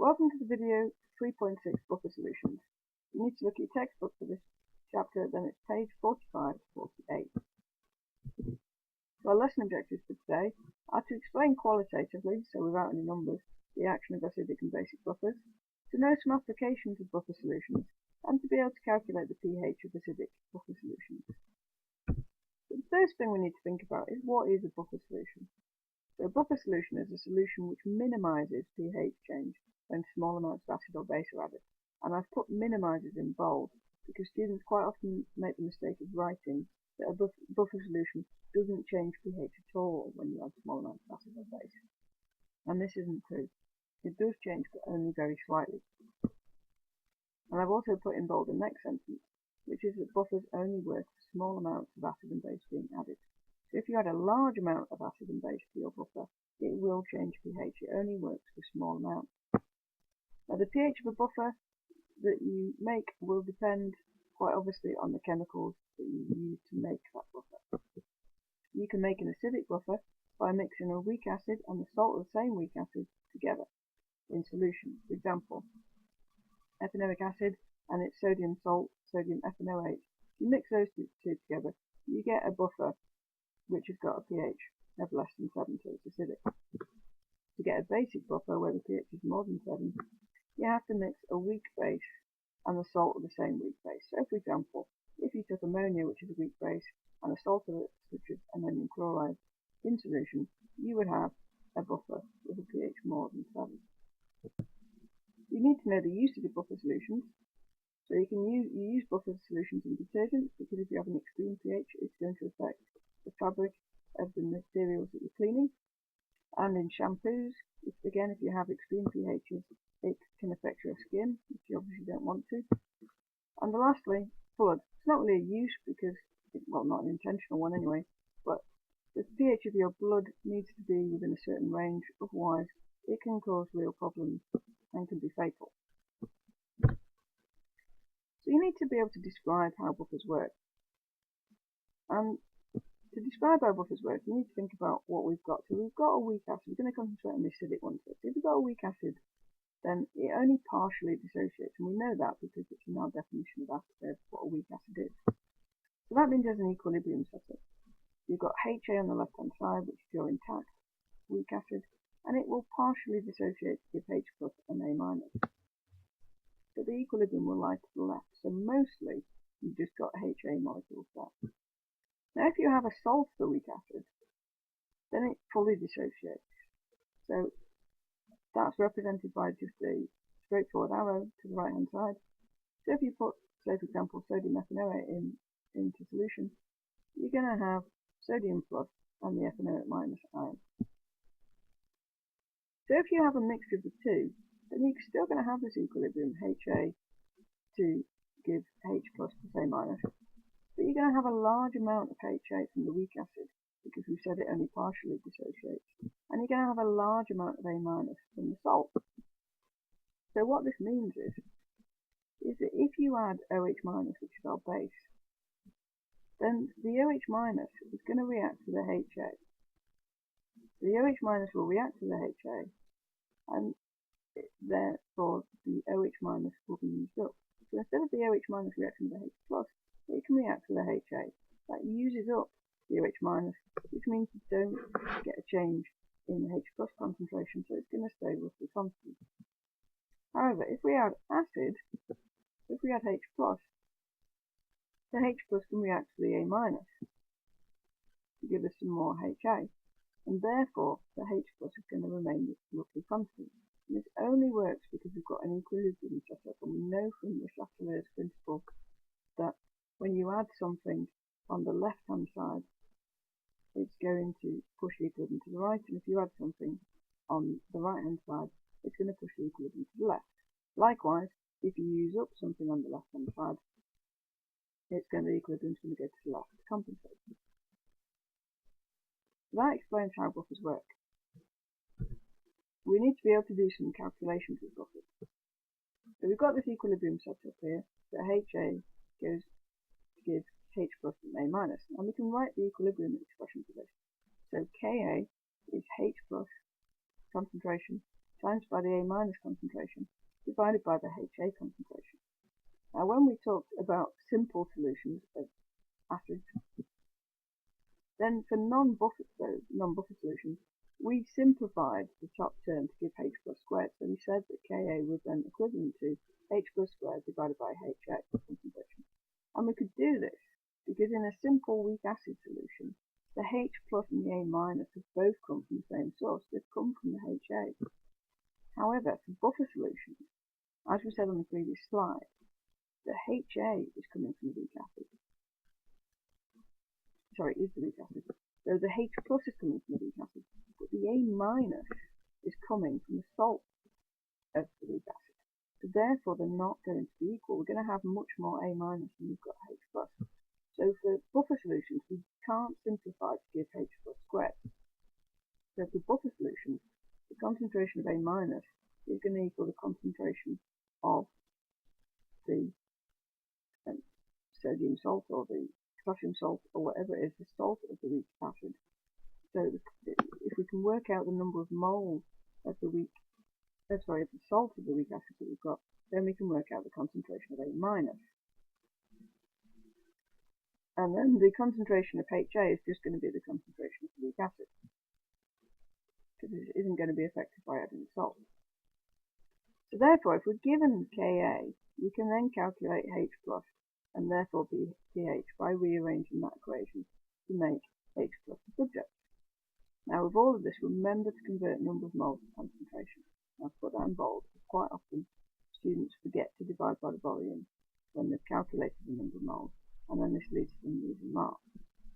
Welcome to the video 3.6 buffer solutions. You need to look at your textbook for this chapter, then it's page 45 to 48. So our lesson objectives for today are to explain qualitatively, so without any numbers, the action of acidic and basic buffers, to know some applications of buffer solutions, and to be able to calculate the pH of acidic buffer solutions. So the first thing we need to think about is what is a buffer solution. So a buffer solution is a solution which minimises pH change when small amounts of acid or base are added. And I've put minimises in bold because students quite often make the mistake of writing that a buffer solution doesn't change pH at all when you add small amounts of acid or base. And this isn't true. It does change, but only very slightly. And I've also put in bold the next sentence, which is that buffers only work for small amounts of acid and base being added. So if you add a large amount of acid and base to your buffer, it will change pH. It only works for small amounts. Now the pH of a buffer that you make will depend quite obviously on the chemicals that you use to make that buffer. You can make an acidic buffer by mixing a weak acid and the salt of the same weak acid together in solution. For example, ethanoic acid and its sodium salt, sodium ethanoate. If you mix those two together, you get a buffer which has got a pH of less than 7, so it's acidic. To get a basic buffer where the pH is more than 7, you have to mix a weak base and the salt of the same weak base. So for example, if you took ammonia, which is a weak base, and a salt of it, which is ammonium chloride, in solution, you would have a buffer with a pH more than 7. You need to know the use of the buffer solutions. So you use buffer solutions in detergents because if you have an extreme pH, it's going to affect the fabric of the materials that you're cleaning. And in shampoos, if you have extreme pHs, it can affect your skin, which you obviously don't want to. And lastly, blood. It's not really a use because, well, not an intentional one anyway, but the pH of your blood needs to be within a certain range, otherwise it can cause real problems and can be fatal. So you need to be able to describe how buffers work. And to describe how buffers work, you need to think about what we've got. So we've got a weak acid. We're going to concentrate on the acidic one first. If we've got a weak acid, then it only partially dissociates, and we know that because it's in our definition of what a weak acid is. So that means there's an equilibrium setup. You've got HA on the left-hand side, which is your intact weak acid, and it will partially dissociate to give H plus and A minus. But the equilibrium will lie to the left, so mostly you've just got HA molecules there. Now if you have a salt of the weak acid, then it fully dissociates. So that's represented by just a straightforward arrow to the right hand side. So if you put, say for example, sodium ethanoate into solution, you're going to have sodium plus and the ethanoate minus ion. So if you have a mixture of the two, then you're still going to have this equilibrium HA to give H plus plus A minus, but you're going to have a large amount of HA from the weak acid because we said it only partially dissociates, and you're going to have a large amount of A minus from the salt. So what this means is that if you add OH minus, which is our base, then the OH minus is going to react to the HA. The OH minus will react to the HA, and therefore the OH minus will be used up. So instead of the OH minus reacting to the H plus, it can react to the HA. That uses up the OH minus, which means you don't get a change in the H plus concentration, so it's going to stay roughly constant. However, if we add acid, if we add H plus, the H plus can react to the A minus to give us some more HA, and therefore the H plus is going to remain roughly constant. And this only works because we've got an equilibrium set up, and we know from the Chatelier's principle that when you add something on the left hand side, it's going to push the equilibrium to the right, and if you add something on the right hand side, it's going to push the equilibrium to the left. Likewise, if you use up something on the left hand side, the equilibrium is going to go to the left to compensate. That explains how buffers work. We need to be able to do some calculations with buffers. So we've got this equilibrium set up here, that HA goes to give H plus and A minus, and we can write the equilibrium expression for this. So Ka is H plus concentration times by the A minus concentration divided by the HA concentration. Now when we talked about simple solutions of acids, then for non-buffer solutions, we simplified the top term to give H plus squared. So we said that Ka was then equivalent to H plus squared divided by HA concentration. And we could do this because in a simple weak acid solution, the H plus and the A minus have both come from the same source. They've come from the HA. However, for buffer solutions, as we said on the previous slide, the HA is coming from the weak acid. Sorry, is the weak acid. So the H plus is coming from the weak acid, but the A minus is coming from the salt of the weak acid. So therefore, they're not going to be equal. We're going to have much more A minus than we've got H plus. So for buffer solutions, we can't simplify to give H plus squared. So for buffer solutions, the concentration of A minus is going to equal the concentration of the sodium salt or the potassium salt or whatever it is, the salt of the weak acid. So if we can work out the number of moles of the salt of the weak acid that we've got, then we can work out the concentration of A minus. And then the concentration of HA is just going to be the concentration of the weak acid, because it isn't going to be affected by adding salt. So therefore, if we're given Ka, we can then calculate H plus and therefore pH by rearranging that equation to make H plus the subject. Now with all of this, remember to convert number of moles to concentration. I've put that in bold because quite often students forget to divide by the volume when they've calculated the number of moles, and then this leads to them losing marks.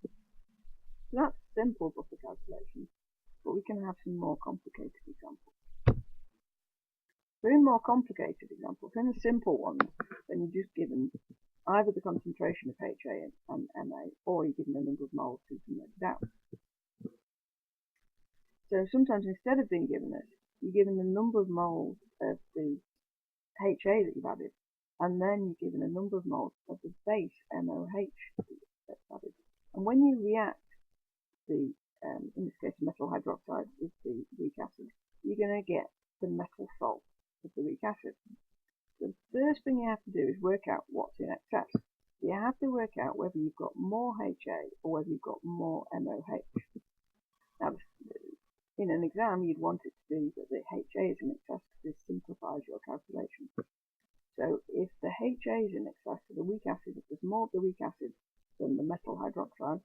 So that's simple buffer calculation, but we can have some more complicated examples. So in more complicated examples, in the simple ones, then you're just given either the concentration of HA and Ma, or you're given the number of moles to work it out. So sometimes instead of being given this, you're given the number of moles of the HA that you've added, and then you're given a number of moles of the base MOH that's added. And when you react the, in this case, metal hydroxide with the weak acid, you're going to get the metal salt of the weak acid. The first thing you have to do is work out what's in excess. You have to work out whether you've got more HA or whether you've got more MOH. Now, in an exam, you'd want it to be that the HA is in excess because this simplifies your calculation. So if the HA is in excess of the weak acid, if there's more of the weak acid than the metal hydroxide,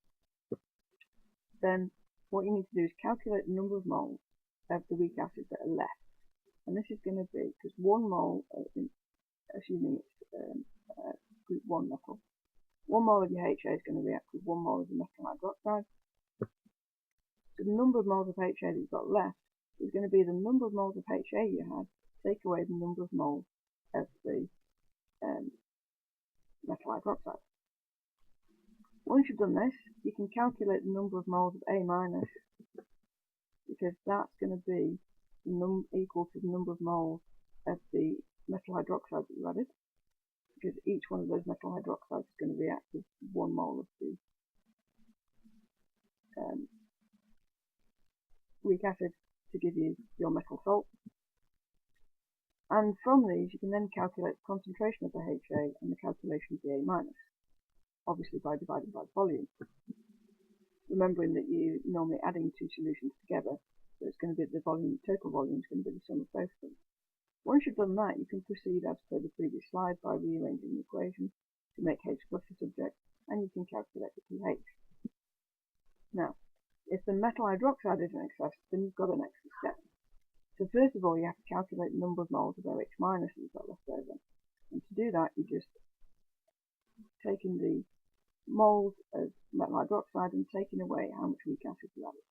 then what you need to do is calculate the number of moles of the weak acid that are left. And this is going to be, because 1 mole, assuming it's group 1 metal, 1 mole of your HA is going to react with 1 mole of the metal hydroxide. So the number of moles of HA that you've got left is going to be the number of moles of HA you had, take away the number of moles of the metal hydroxide. Once you've done this, you can calculate the number of moles of A minus, because that's going to be equal to the number of moles of the metal hydroxide that you added, because each one of those metal hydroxides is going to react with 1 mole of the weak acid to give you your metal salt. And from these, you can then calculate the concentration of the HA and the calculation of the A minus, obviously by dividing by the volume. Remembering that you're normally adding 2 solutions together, so it's going to be the volume, total volume is going to be the sum of both of them. Once you've done that, you can proceed as per the previous slide by rearranging the equation to make H plus the subject, and you can calculate the pH. Now, if the metal hydroxide is in excess, then you've got an extra step. So first of all, you have to calculate the number of moles of OH minus that you've got left over. And to do that, you're just taking the moles of metal hydroxide and taking away how much weak acid you added.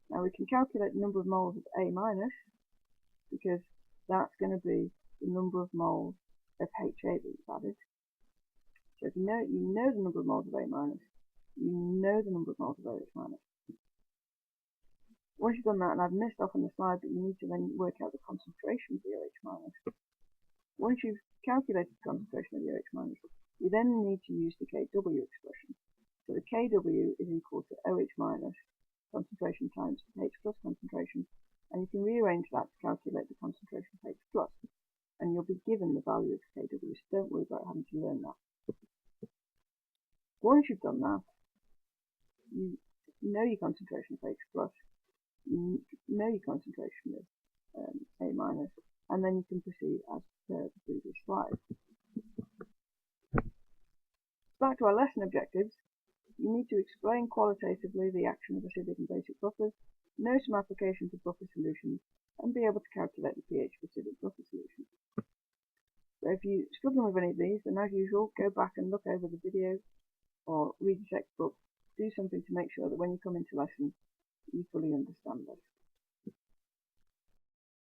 Now we can calculate the number of moles of A minus, because that's going to be the number of moles of HA that you've added. So if you know the number of moles of A minus, you know the number of moles of OH minus. Once you've done that, and I've missed off on the slide, but you need to then work out the concentration of the OH minus. Once you've calculated the concentration of the OH minus, you then need to use the Kw expression. So the Kw is equal to OH minus concentration times H plus concentration and you can rearrange that to calculate the concentration of H+, and you'll be given the value of Kw, so don't worry about having to learn that. Once you've done that, you know your concentration of H+, you know your concentration of A-, and then you can proceed as per the previous slide. Back to our lesson objectives. You need to explain qualitatively the action of acidic and basic buffers, know some applications of buffer solutions, and be able to calculate the pH of acidic buffer solutions. So if you're struggling with any of these, then as usual, go back and look over the video or read the textbook. Do something to make sure that when you come into lesson, you fully understand this.